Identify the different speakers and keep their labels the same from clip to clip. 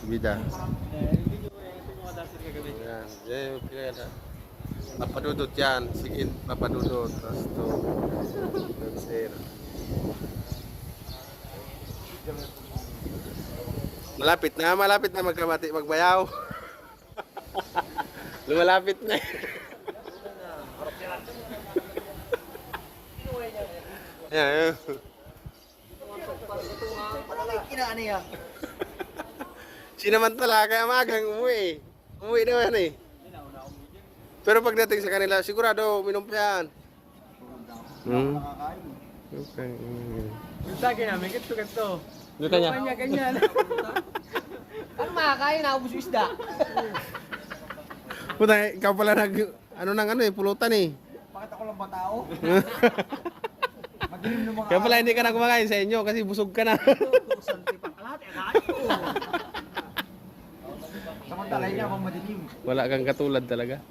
Speaker 1: Bida. Yan. Yan yung pinaganda. Papadudot yan. Sige, papadudot. Tapos ito. Sir. Malapit na magbayaw. Lumalapit na. Yan. Sinamantala kaya magang umuwi. Umuwi naman eh. Pero pagdating sa kanila, sigurado minom pa yan. Okay.
Speaker 2: Yung sa akin namin, ganito.
Speaker 1: Luta niya.
Speaker 2: Ganyan. Ano makakain? Nakabos yung isda.
Speaker 1: Puta, ikaw pala pulutan eh.
Speaker 2: Bakit ako lang ba tao? Madilim ng mga
Speaker 1: Kaya pala hindi ka na kumakain sa inyo kasi busog ka na.
Speaker 2: Santi pa lahat, kain ko. Samantala niya akong madilim.
Speaker 1: Wala kang katulad talaga.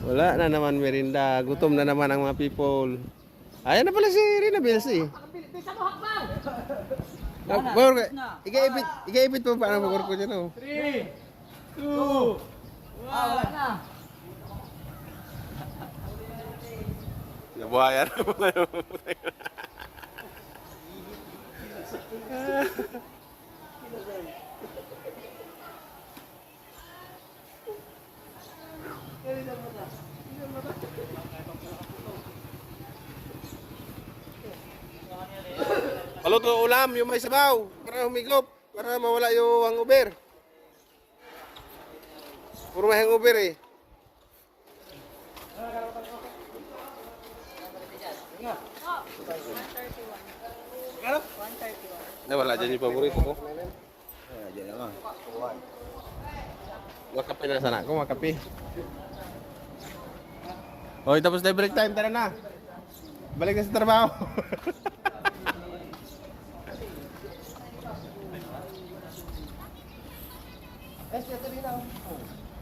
Speaker 1: Wala na naman merinda. Gutom na naman ang mga people. Ayan na pala si Rina Bills eh. Ikaipit mo paano magurko dyan oh.
Speaker 2: 3, 2, 1. Wala na.
Speaker 1: Nabuhayan. Paluto ulam, yung may sabaw, para humigop, para mawala yung hangover. Puro may hangover eh. Wala dyan yung paborito ko.
Speaker 2: Diyan naman.
Speaker 1: Makape na sana ako, makape. Hoy, tapos na break time, tara na. Balik na sa trabaho.
Speaker 2: Eh, siya ito rin ako.